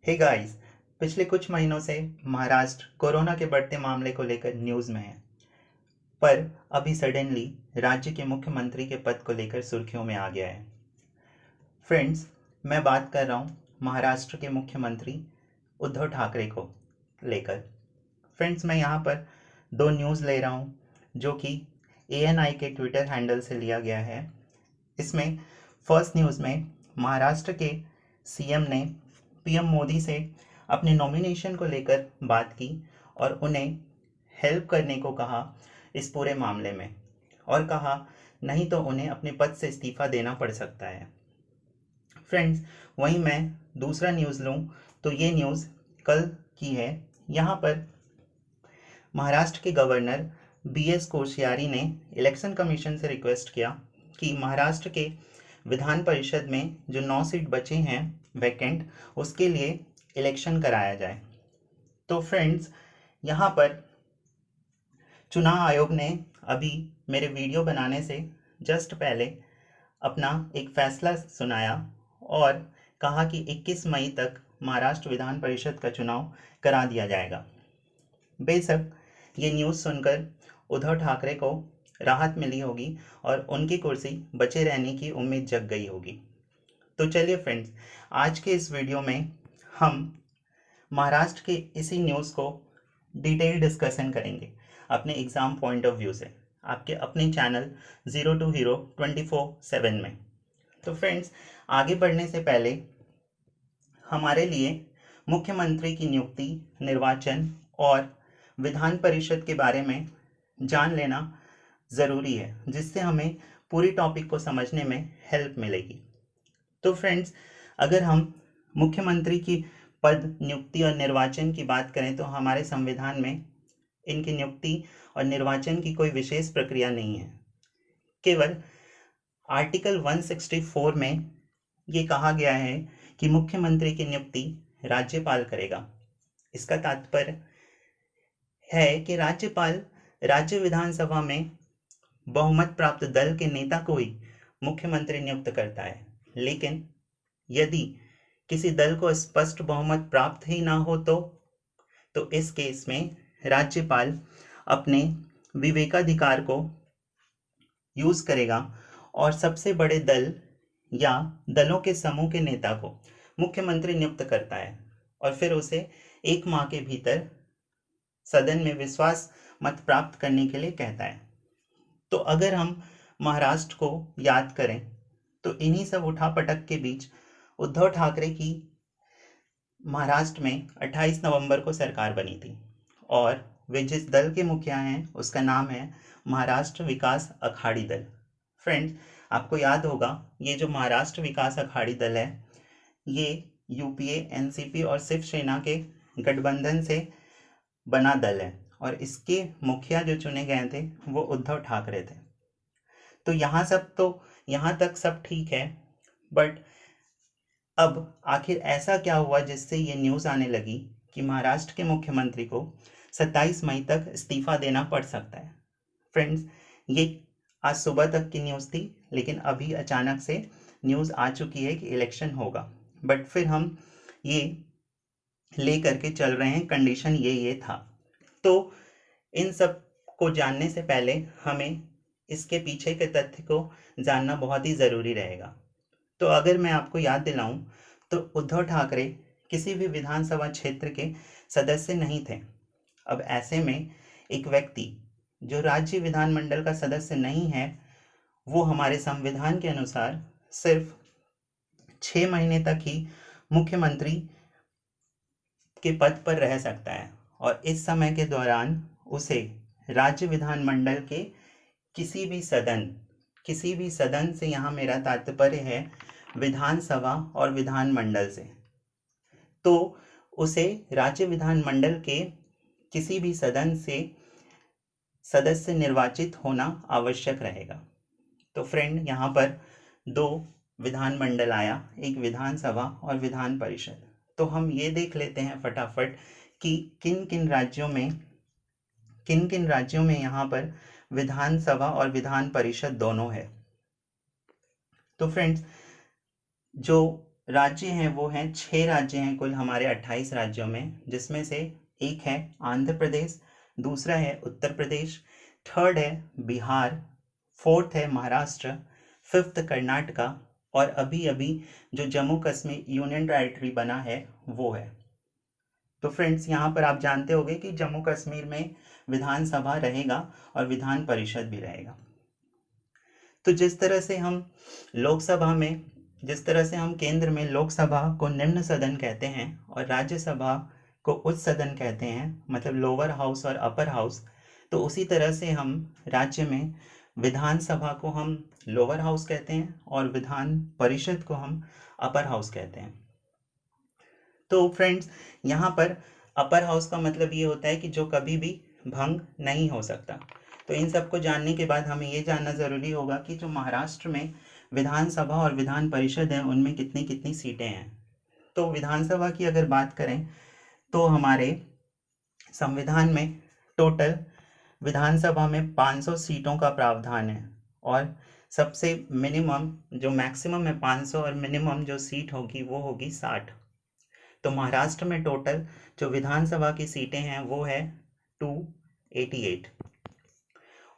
Hey guys, पिछले कुछ महीनों से महाराष्ट्र कोरोना के बढ़ते मामले को लेकर न्यूज़ में है। पर अभी सडनली राज्य के मुख्यमंत्री के पद को लेकर सुर्खियों में आ गया है। फ्रेंड्स, मैं बात कर रहा हूँ महाराष्ट्र के मुख्यमंत्री उद्धव ठाकरे को लेकर। फ्रेंड्स, मैं यहाँ पर दो न्यूज़ ले रहा हूँ जो कि ANI के ट्विटर हैंडल से लिया गया है। इसमें फर्स्ट न्यूज़ में महाराष्ट्र के CM ने PM मोदी से अपने नॉमिनेशन को लेकर बात की और उन्हें हेल्प करने को कहा इस पूरे मामले में, और कहा नहीं तो उन्हें अपने पद से इस्तीफा देना पड़ सकता है। फ्रेंड्स, वहीं मैं दूसरा न्यूज़ लूँ तो ये न्यूज़ कल की है। यहाँ पर महाराष्ट्र के गवर्नर BS कोश्यारी ने इलेक्शन कमीशन से रिक्वेस्ट किया कि महाराष्ट्र के विधान परिषद में जो 9 सीट बचे हैं वैकेंट, उसके लिए इलेक्शन कराया जाए। तो फ्रेंड्स, यहाँ पर चुनाव आयोग ने अभी मेरे वीडियो बनाने से जस्ट पहले अपना एक फैसला सुनाया और कहा कि 21 मई तक महाराष्ट्र विधान परिषद का चुनाव करा दिया जाएगा। बेशक ये न्यूज़ सुनकर उद्धव ठाकरे को राहत मिली होगी और उनकी कुर्सी बचे रहने की उम्मीद जग गई होगी। तो चलिए फ्रेंड्स, आज के इस वीडियो में हम महाराष्ट्र के इसी न्यूज़ को डिटेल डिस्कशन करेंगे अपने एग्ज़ाम पॉइंट ऑफ व्यू से, आपके अपने चैनल 0 to Hero 24/7 में। तो फ्रेंड्स, आगे बढ़ने से पहले हमारे लिए मुख्यमंत्री की नियुक्ति, निर्वाचन और विधान परिषद के बारे में जान लेना ज़रूरी है, जिससे हमें पूरी टॉपिक को समझने में हेल्प मिलेगी। तो फ्रेंड्स, अगर हम मुख्यमंत्री की पद, नियुक्ति और निर्वाचन की बात करें तो हमारे संविधान में इनकी नियुक्ति और निर्वाचन की कोई विशेष प्रक्रिया नहीं है। केवल आर्टिकल 164 में ये कहा गया है कि मुख्यमंत्री की नियुक्ति राज्यपाल करेगा। इसका तात्पर्य है कि राज्यपाल राज्य विधानसभा में बहुमत प्राप्त दल के नेता को ही मुख्यमंत्री नियुक्त करता है। लेकिन यदि किसी दल को स्पष्ट बहुमत प्राप्त ही ना हो तो इस केस में राज्यपाल अपने विवेकाधिकार को यूज करेगा और सबसे बड़े दल या दलों के समूह के नेता को मुख्यमंत्री नियुक्त करता है और फिर उसे 1 माह के भीतर सदन में विश्वास मत प्राप्त करने के लिए कहता है। तो अगर हम महाराष्ट्र को याद करें तो इन्हीं सब उठापटक के बीच उद्धव ठाकरे की महाराष्ट्र में 28 नवंबर को सरकार बनी थी और वे जिस दल के मुखिया हैं उसका नाम है महाराष्ट्र विकास अघाड़ी दल। फ्रेंड्स, आपको याद होगा ये जो महाराष्ट्र विकास अघाड़ी दल है ये UPA, NCP और शिवसेना के गठबंधन से बना दल है और इसके मुखिया जो चुने गए थे वो उद्धव ठाकरे थे। तो यहाँ तक सब ठीक है, बट अब आखिर ऐसा क्या हुआ जिससे ये न्यूज़ आने लगी कि महाराष्ट्र के मुख्यमंत्री को 27 मई तक इस्तीफा देना पड़ सकता है। फ्रेंड्स, ये आज सुबह तक की न्यूज़ थी, लेकिन अभी अचानक से न्यूज़ आ चुकी है कि इलेक्शन होगा। बट फिर हम ये ले करके चल रहे हैं, कंडीशन ये था। तो इन सब को जानने से पहले हमें इसके पीछे के तथ्य को जानना बहुत ही ज़रूरी रहेगा। तो अगर मैं आपको याद दिलाऊं तो उद्धव ठाकरे किसी भी विधानसभा क्षेत्र के सदस्य नहीं थे। अब ऐसे में एक व्यक्ति जो राज्य विधानमंडल का सदस्य नहीं है वो हमारे संविधान के अनुसार सिर्फ 6 महीने तक ही मुख्यमंत्री के पद पर रह सकता है और इस समय के दौरान उसे राज्य विधानमंडल के किसी भी सदन से, यहाँ मेरा तात्पर्य है विधानसभा और विधानमंडल से, तो उसे राज्य विधानमंडल के किसी भी सदन से सदस्य निर्वाचित होना आवश्यक रहेगा। तो फ्रेंड, यहाँ पर 2 विधानमंडल आया, एक विधानसभा और विधान परिषद। तो हम ये देख लेते हैं फटाफट कि किन किन राज्यों में यहाँ पर विधानसभा और विधान परिषद दोनों है। तो फ्रेंड्स, जो राज्य हैं वो हैं 6 राज्य हैं कुल हमारे 28 राज्यों में, जिसमें से एक है आंध्र प्रदेश, दूसरा है उत्तर प्रदेश, थर्ड है बिहार, फोर्थ है महाराष्ट्र, फिफ्थ कर्नाटका और अभी अभी जो जम्मू कश्मीर यूनियन टेरिटरी बना है वो है। तो फ्रेंड्स, यहाँ पर आप जानते होंगे कि जम्मू कश्मीर में विधानसभा रहेगा और विधान परिषद भी रहेगा। तो जिस तरह से हम लोकसभा में, जिस तरह से हम केंद्र में लोकसभा को निम्न सदन कहते हैं और राज्यसभा को उच्च सदन कहते हैं, मतलब लोअर हाउस और अपर हाउस, तो उसी तरह से हम राज्य में विधानसभा को हम लोअर हाउस कहते हैं और विधान परिषद को हम अपर हाउस कहते हैं। तो फ्रेंड्स, यहाँ पर अपर हाउस का मतलब ये होता है कि जो कभी भी भंग नहीं हो सकता। तो इन सबको जानने के बाद हमें ये जानना ज़रूरी होगा कि जो महाराष्ट्र में विधानसभा और विधान परिषद है उनमें कितनी कितनी सीटें हैं। तो विधानसभा की अगर बात करें तो हमारे संविधान में टोटल विधानसभा में 500 सीटों का प्रावधान है और सबसे मिनिमम जो मैक्सिमम है 500 और मिनिमम जो सीट होगी वो होगी 60। तो महाराष्ट्र में टोटल जो विधानसभा की सीटें हैं वो है 288।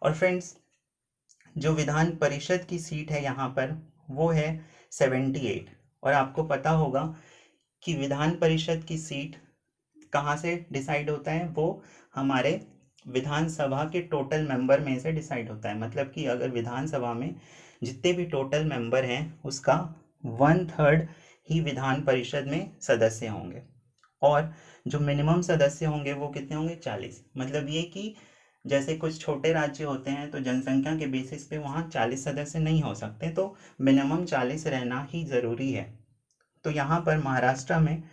और फ्रेंड्स, जो विधान परिषद की सीट है यहाँ पर वो है 78। और आपको पता होगा कि विधान परिषद की सीट कहाँ से डिसाइड होता है, वो हमारे विधानसभा के टोटल मेंबर में से डिसाइड होता है। मतलब कि अगर विधानसभा में जितने भी टोटल मेंबर हैं उसका 1/3 ही विधान परिषद में सदस्य होंगे और जो मिनिमम सदस्य होंगे वो कितने होंगे, 40। मतलब ये कि जैसे कुछ छोटे राज्य होते हैं तो जनसंख्या के बेसिस पे वहाँ 40 सदस्य नहीं हो सकते, तो मिनिमम 40 रहना ही ज़रूरी है। तो यहाँ पर महाराष्ट्र में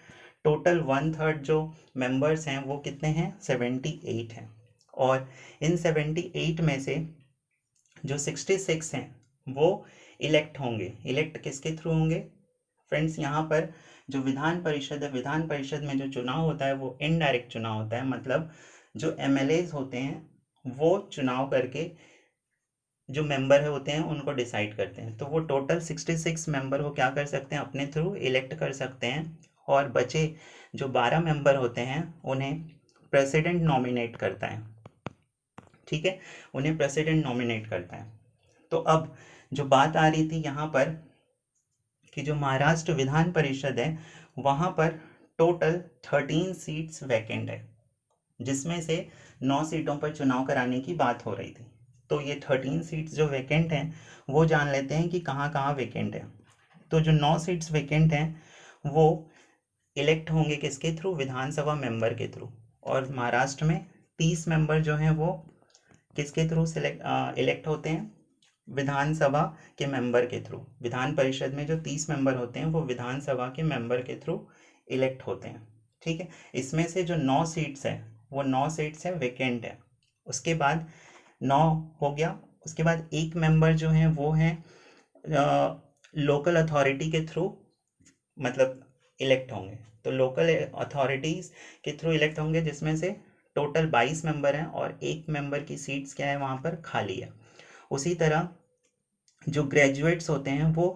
टोटल 1/3 जो मेंबर्स हैं वो कितने हैं, 78 हैं। और इन 78 में से जो 66 हैं वो इलेक्ट होंगे। इलेक्ट किसके थ्रू होंगे फ्रेंड्स, यहाँ पर जो विधान परिषद है, विधान परिषद में जो चुनाव होता है वो इनडायरेक्ट चुनाव होता है। मतलब जो एमएलएज होते हैं वो चुनाव करके जो मेंबर होते हैं उनको डिसाइड करते हैं। तो वो टोटल 66 मेंबर वो क्या कर सकते हैं, अपने थ्रू इलेक्ट कर सकते हैं। और बचे जो 12 मेंबर होते हैं उन्हें प्रेसिडेंट नॉमिनेट करता है। ठीक है, उन्हें प्रेसिडेंट नॉमिनेट करता है। तो अब जो बात आ रही थी यहाँ पर कि जो महाराष्ट्र विधान परिषद है वहाँ पर टोटल 13 सीट्स वैकेंट है, जिसमें से 9 सीटों पर चुनाव कराने की बात हो रही थी। तो ये 13 सीट्स जो वैकेंट हैं वो जान लेते हैं कि कहाँ कहाँ वैकेंट है। तो जो 9 सीट्स वैकेंट हैं वो इलेक्ट होंगे किसके थ्रू, विधानसभा मेंबर के थ्रू। और महाराष्ट्र में 30 मेंबर जो हैं वो किसके थ्रू इलेक्ट होते हैं, विधानसभा के मेंबर के थ्रू। विधान परिषद में जो 30 मेंबर होते हैं वो विधानसभा के मेंबर के थ्रू इलेक्ट होते हैं। ठीक है, इसमें से जो 9 सीट्स है वो 9 सीट्स है वैकेंट है। उसके बाद 9 हो गया, उसके बाद एक मेंबर जो है वो है लोकल अथॉरिटी के थ्रू, मतलब इलेक्ट होंगे। तो लोकल अथॉरिटीज़ के थ्रू इलेक्ट होंगे, जिसमें से टोटल 22 मेंबर हैं और एक मेंबर की सीट्स क्या है वहाँ पर खाली है। उसी तरह जो ग्रेजुएट्स होते हैं वो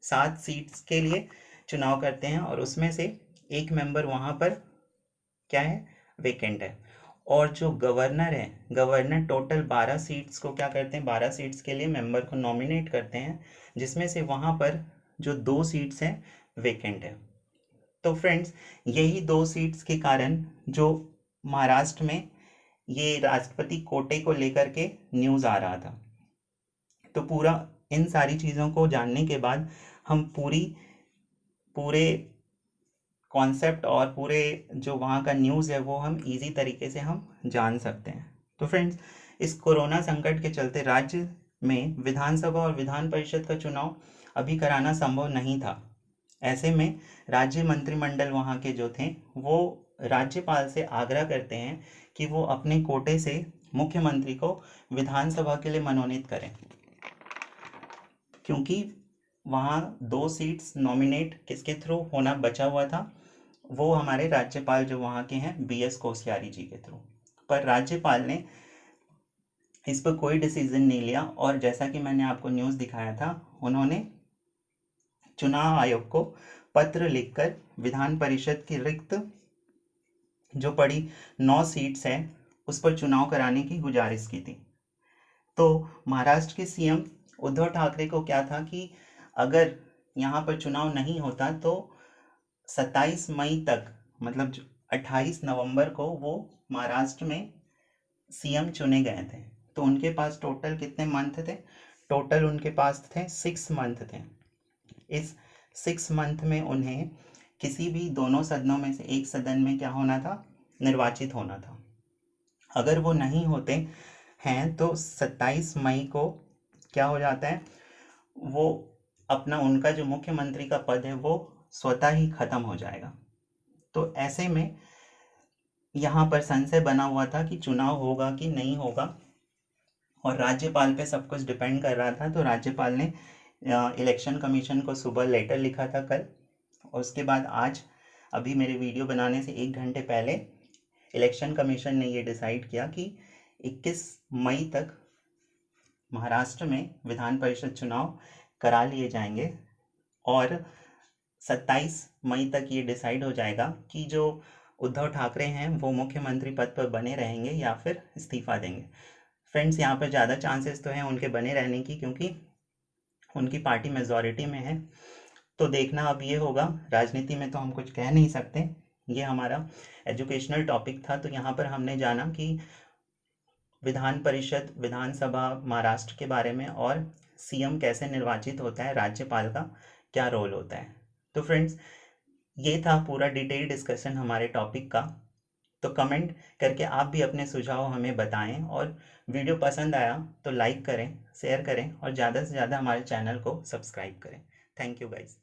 7 सीट्स के लिए चुनाव करते हैं और उसमें से एक मेंबर वहाँ पर क्या है, वैकेंट है। और जो गवर्नर है, गवर्नर टोटल 12 सीट्स को क्या करते हैं, 12 सीट्स के लिए मेंबर को नॉमिनेट करते हैं, जिसमें से वहाँ पर जो 2 सीट्स हैं वैकेंट है। तो फ्रेंड्स, यही 2 सीट्स के कारण जो महाराष्ट्र में ये राष्ट्रपति कोटे को लेकर के न्यूज़ आ रहा था। तो पूरा इन सारी चीज़ों को जानने के बाद हम पूरे कॉन्सेप्ट और पूरे जो वहाँ का न्यूज़ है वो हम इजी तरीके से हम जान सकते हैं। तो फ्रेंड्स, इस कोरोना संकट के चलते राज्य में विधानसभा और विधान परिषद का चुनाव अभी कराना संभव नहीं था। ऐसे में राज्य मंत्रिमंडल वहाँ के जो थे वो राज्यपाल से आग्रह करते हैं कि वो अपने कोटे से मुख्यमंत्री को विधानसभा के लिए मनोनीत करें, क्योंकि वहाँ 2 सीट्स नॉमिनेट किसके थ्रू होना बचा हुआ था, वो हमारे राज्यपाल जो वहाँ के हैं BS कोश्यारी जी के थ्रू। पर राज्यपाल ने इस पर कोई डिसीजन नहीं लिया और जैसा कि मैंने आपको न्यूज़ दिखाया था, उन्होंने चुनाव आयोग को पत्र लिखकर विधान परिषद की रिक्त जो पड़ी 9 सीट्स हैं उस पर चुनाव कराने की गुजारिश की थी। तो महाराष्ट्र के सीएम उद्धव ठाकरे को क्या था कि अगर यहाँ पर चुनाव नहीं होता तो 27 मई तक, मतलब 28 नवंबर को वो महाराष्ट्र में सीएम चुने गए थे। तो उनके पास टोटल कितने मंथ थे? टोटल उनके पास थे 6 मंथ थे। इस 6 मंथ में उन्हें किसी भी दोनों सदनों में से एक सदन में क्या होना था? निर्वाचित होना था। अगर वो नहीं होते हैं तो 27 मई को क्या हो जाता है, वो अपना उनका जो मुख्यमंत्री का पद है वो स्वतः ही खत्म हो जाएगा। तो ऐसे में यहाँ पर संशय बना हुआ था कि चुनाव होगा कि नहीं होगा, और राज्यपाल पे सब कुछ डिपेंड कर रहा था। तो राज्यपाल ने इलेक्शन कमीशन को सुबह लेटर लिखा था कल, और उसके बाद आज अभी मेरे वीडियो बनाने से 1 घंटे पहले इलेक्शन कमीशन ने ये डिसाइड किया कि 21 मई तक महाराष्ट्र में विधान परिषद चुनाव करा लिए जाएंगे, और 27 मई तक ये डिसाइड हो जाएगा कि जो उद्धव ठाकरे हैं वो मुख्यमंत्री पद पर बने रहेंगे या फिर इस्तीफा देंगे। फ्रेंड्स, यहाँ पर ज़्यादा चांसेस तो हैं उनके बने रहने की, क्योंकि उनकी पार्टी मेजॉरिटी में है। तो देखना अब ये होगा, राजनीति में तो हम कुछ कह नहीं सकते। ये हमारा एजुकेशनल टॉपिक था, तो यहाँ पर हमने जाना कि विधान परिषद, विधानसभा महाराष्ट्र के बारे में, और सीएम कैसे निर्वाचित होता है, राज्यपाल का क्या रोल होता है। तो फ्रेंड्स, ये था पूरा डिटेल डिस्कशन हमारे टॉपिक का। तो कमेंट करके आप भी अपने सुझाव हमें बताएं, और वीडियो पसंद आया तो लाइक करें, शेयर करें, और ज़्यादा से ज़्यादा हमारे चैनल को सब्सक्राइब करें। Thank you guys.